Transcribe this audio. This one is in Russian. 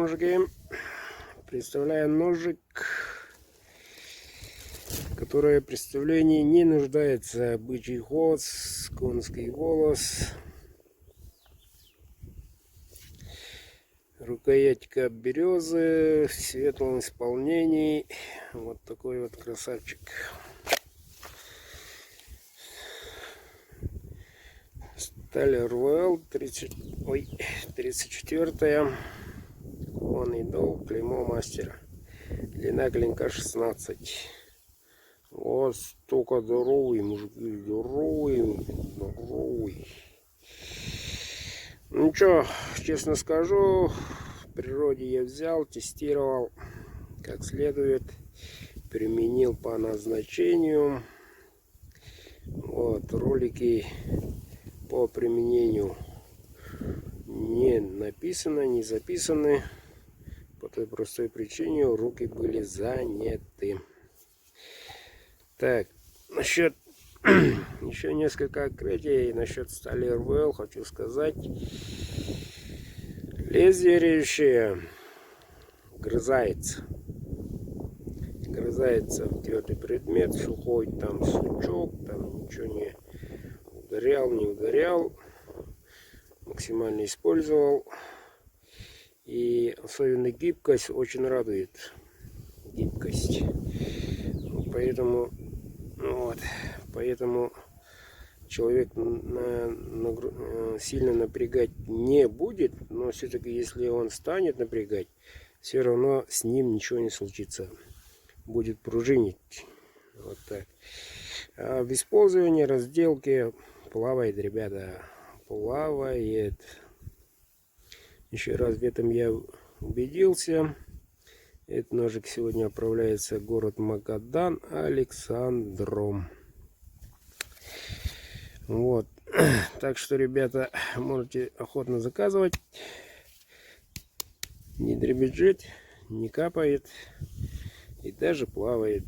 мужики. Представляю ножик, который в представлении не нуждается. Бычий хвост, конский волос, рукоятка березы в светлом исполнении. Вот такой вот красавчик. Сталь РВЛ 34-я. Кованый дол, клеймо мастера. Длина клинка 16. Вот столько здоровый, мужики, здоровый. Ну что, честно скажу, в природе я взял, тестировал как следует, применил по назначению. Вот ролики по применению не написано, не записаны, по той простой причине руки были заняты. Так, насчет еще несколько открытий насчет стали РВЛ хочу сказать. Лезвие режущее грызается в твердый предмет, сухой там сучок, там ничего не ударял, максимально использовал. И особенно гибкость очень радует. Гибкость. Поэтому человек сильно напрягать не будет, но все-таки если он станет напрягать, все равно с ним ничего не случится. Будет пружинить. Вот так. А в использовании разделки плавает, ребята. Плавает. Еще раз в этом я убедился. Этот ножик сегодня отправляется в город Магадан Александром. Вот. Так что, ребята, можете охотно заказывать. Не дребезжит, не капает и даже плавает.